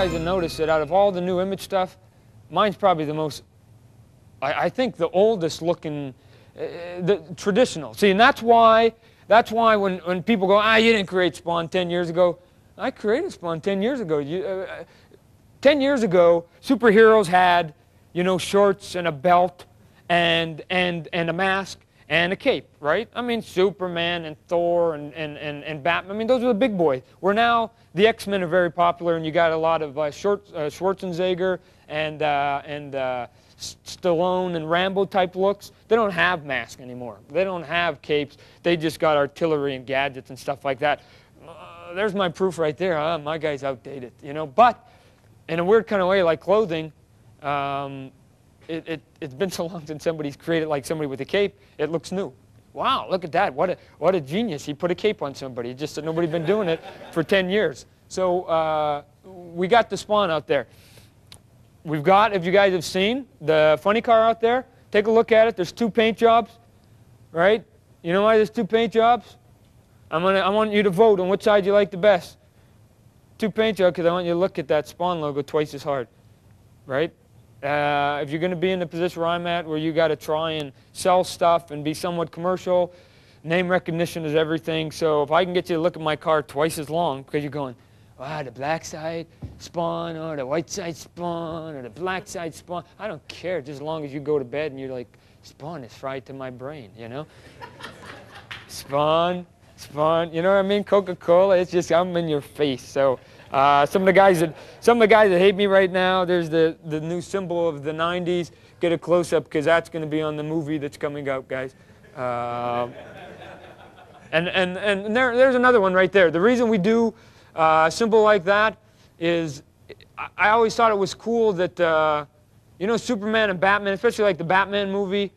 guys have noticed that out of all the new image stuff, mine's probably the most, I think the oldest looking, the traditional. See, and that's why when people go, you didn't create Spawn 10 years ago. I created Spawn 10 years ago. 10 years ago, superheroes had, you know, shorts and a belt and a mask and a cape, right? I mean, Superman and Thor and Batman. I mean, those are the big boys. Where now the X-Men are very popular, and you got a lot of Schwarzenegger and Stallone and Rambo type looks. They don't have masks anymore. They don't have capes. They just got artillery and gadgets and stuff like that. There's my proof right there. My guy's outdated, you know. But in a weird kind of way, like clothing, it's been so long since somebody's created like somebody with a cape. It looks new. Wow, look at that. What a genius. He put a cape on somebody. Just that nobody's been doing it for 10 years. So we got the Spawn out there. We've got, if you guys have seen, the funny car out there. Take a look at it. There's 2 paint jobs, right? You know why there's 2 paint jobs? I want you to vote on which side you like the best. 2 paint jobs because I want you to look at that Spawn logo twice as hard, right? If you're going to be in the position where I'm at, where you got to try and sell stuff and be somewhat commercial, name recognition is everything. So if I can get you to look at my car twice as long, because you're going, wow, the black side Spawn, or the white side Spawn, or the black side Spawn. I don't care, just as long as you go to bed and you're like, Spawn is fried to my brain, you know? Spawn, you know what I mean? Coca-Cola, it's just, I'm in your face. So some of the guys that hate me right now, there's the new symbol of the 90s. Get a close-up because that's going to be on the movie that's coming out, guys. And there's another one right there. The reason we do a symbol like that is I always thought it was cool that, you know, Superman and Batman, especially like the Batman movie,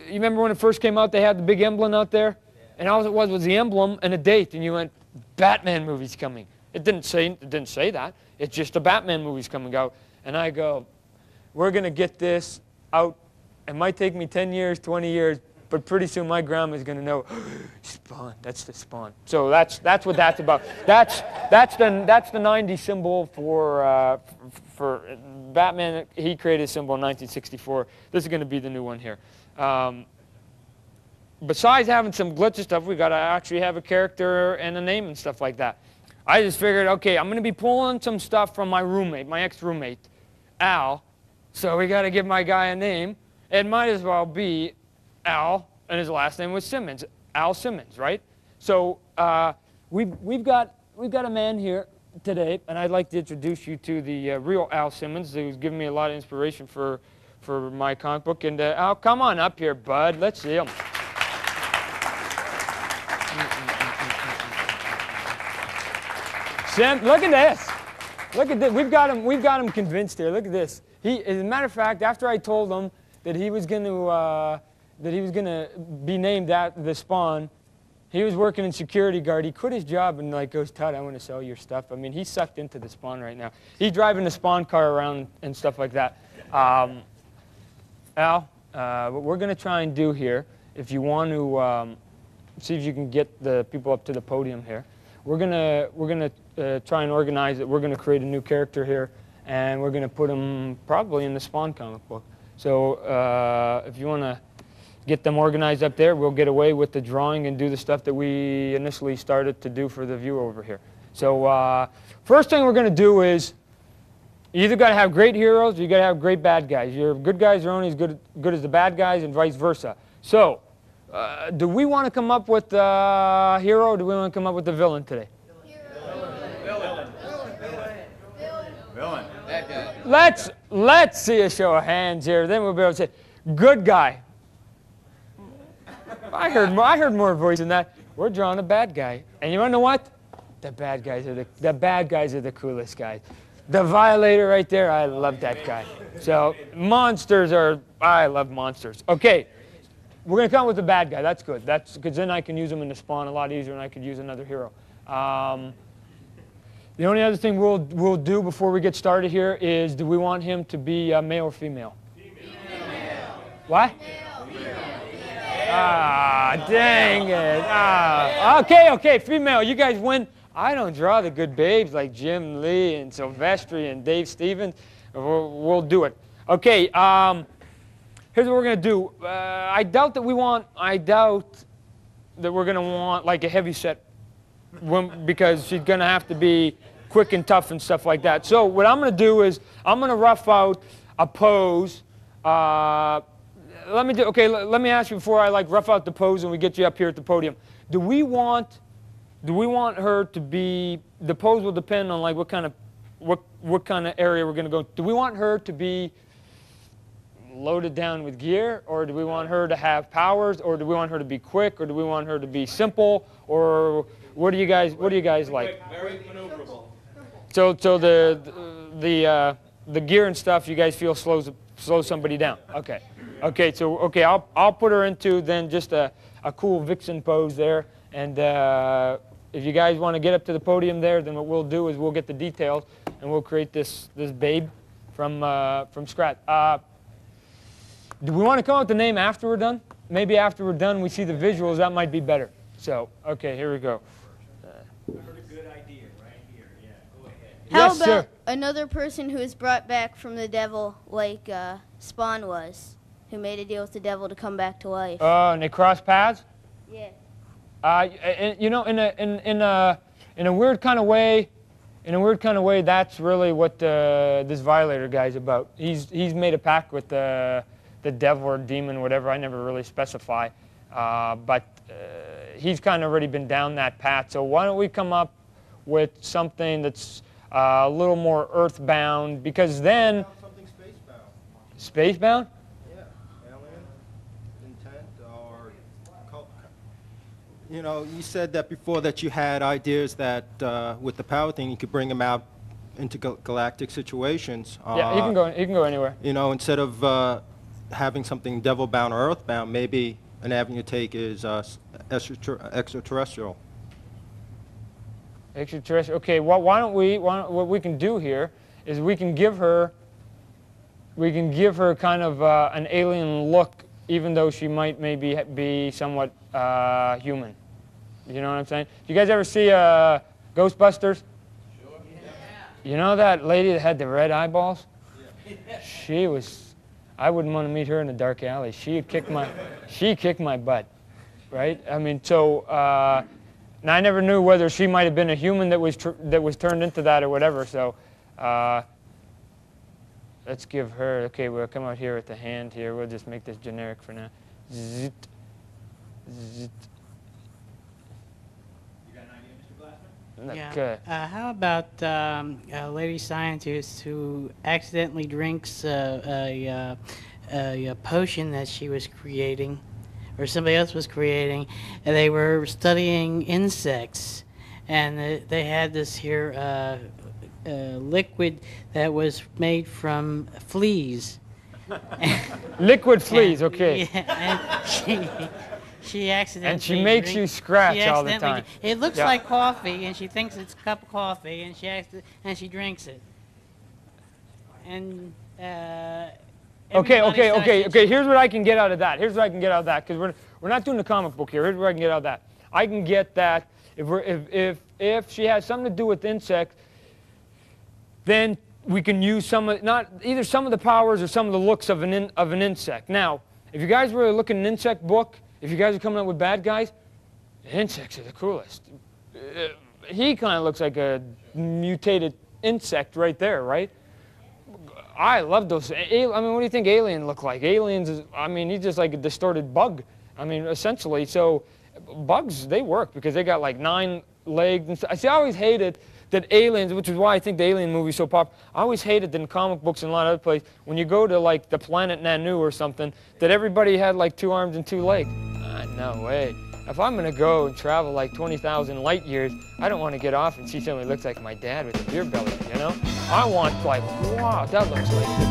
you remember when it first came out, they had the big emblem out there? And all it was the emblem and a date, and you went, Batman movie's coming. It didn't say that. It's just a Batman movie's coming out. And I go, we're going to get this out. It might take me 10 years, 20 years, but pretty soon my grandma's going to know, Spawn, that's the Spawn. So that's what that's about. That's the 90s symbol for Batman. He created a symbol in 1964. This is going to be the new one here. Besides having some glitchy stuff, we got to actually have a character and a name and stuff like that. I just figured, okay, I'm going to be pulling some stuff from my roommate, my ex-roommate, Al. So we got to give my guy a name. It might as well be Al, and his last name was Simmons, Al Simmons, right? So we've got a man here today, and I'd like to introduce you to the real Al Simmons, who's given me a lot of inspiration for my comic book. And Al, come on up here, bud. Let's see him. Sim, look at this. Look at this. We've got him convinced here. Look at this. As a matter of fact, after I told him that he was going to be named the Spawn, he was working in security guard. He quit his job and like goes, Todd, I want to sell your stuff. I mean, he's sucked into the Spawn right now. He's driving the Spawn car around and stuff like that. Al, what we're going to try and do here, if you want to see if you can get the people up to the podium here, we're gonna try and organize it. We're gonna create a new character here, and we're gonna put him probably in the Spawn comic book. So if you want to get them organized up there, we'll get away with the drawing and do the stuff that we initially started to do for the view over here. So first thing we're gonna do is you either got to have great heroes or you got to have great bad guys. Your good guys are only as good as the bad guys, and vice versa. So do we want to come up with the hero, or do we want to come up with the villain today? Villain. Let's see a show of hands here. Then we'll be able to say, good guy. I heard more voice than that. We're drawing a bad guy, and you want to know what? The bad guys are the coolest guys. The Violator right there, I love that guy. So monsters I love monsters. Okay. We're going to come up with the bad guy. That's good. That's because then I can use him in the Spawn a lot easier, and I could use another hero. The only other thing we'll do before we get started here is, do we want him to be male or female? Female. What? Female. Ah, dang it. Ah. Okay, female. You guys win. I don't draw the good babes like Jim Lee and Silvestri and Dave Stevens. We'll do it. Okay, here's what we're going to do. I doubt that we're going to want like a heavy set because she's going to have to be quick and tough and stuff like that. So what I'm going to do is I'm going to rough out a pose. Let me ask you before I like rough out the pose and we get you up here at the podium. Do we want her to be, the pose will depend on like what kind of area we're going to go. Do we want her to be loaded down with gear, or do we want her to have powers, or do we want her to be quick, or do we want her to be simple, or what do you guys like? Very maneuverable. So the gear and stuff you guys feel slows somebody down. Okay. Okay. So okay, I'll put her into then just a cool vixen pose there, and if you guys want to get up to the podium there, then what we'll do is we'll get the details and we'll create this babe from scratch. Do we want to come up with the name after we're done? Maybe after we're done we see the visuals, that might be better. So, okay, here we go. I heard a good idea right here. Yeah, go ahead. How Yes, about sir. another person who is brought back from the devil like Spawn was, who made a deal with the devil to come back to life? And they cross paths? Yeah. You know, in a weird kind of way, that's really what this Violator guy's about. He's made a pact with the devil or demon, whatever. I never really specify, but he's kind of already been down that path. So why don't we come up with something that's a little more earthbound? Because then Something spacebound. spacebound. Yeah, alien, intent, or cult. You know, you said that before that you had ideas that with the power thing you could bring them out into galactic situations. Yeah, he can go anywhere. You know, instead of having something devil-bound or earthbound, maybe an avenue to take is extraterrestrial. Extraterrestrial. Okay, well, what we can do here is we can give her kind of an alien look, even though she might maybe be somewhat human. You know what I'm saying? You guys ever see Ghostbusters? Sure. You know that lady that had the red eyeballs? Yeah. She was. I wouldn't want to meet her in a dark alley. She kicked my butt, right? I mean, so. Now I never knew whether she might have been a human that was turned into that or whatever. So let's give her. Okay, we'll come out here at the hand here. We'll just make this generic for now. Zit, zit. You got an idea, Mr. Glassman? Yeah. Okay. How about a lady scientist who accidentally drinks a potion that she was creating, or somebody else was creating, and they were studying insects, and they had this here liquid that was made from fleas. Liquid fleas, okay. Yeah, and she accidentally. And she makes you scratch all the time. It looks Yeah. like coffee, and she thinks it's a cup of coffee, and she drinks it. And Okay. Here's what I can get out of that. Because we're not doing the comic book here. Here's what I can get out of that. I can get that if she has something to do with insects, then we can use either some of the powers or some of the looks of an insect. Now, if you guys were looking at an insect book, if you guys are coming up with bad guys, insects are the coolest. He kind of looks like a mutated insect right there, right? I love those. I mean, what do you think Alien look like? Aliens he's just like a distorted bug. I mean, essentially. So bugs, they work because they got like 9 legs. And I always hated that aliens, which is why I think the Alien movie is so popular. I always hated that in comic books and a lot of other places, when you go to like the planet Nanu or something, that everybody had like 2 arms and 2 legs. No way. If I'm going to go and travel like 20,000 light years, I don't want to get off and see somebody who looks like my dad with a beer belly, you know? I want like, wow, that looks like the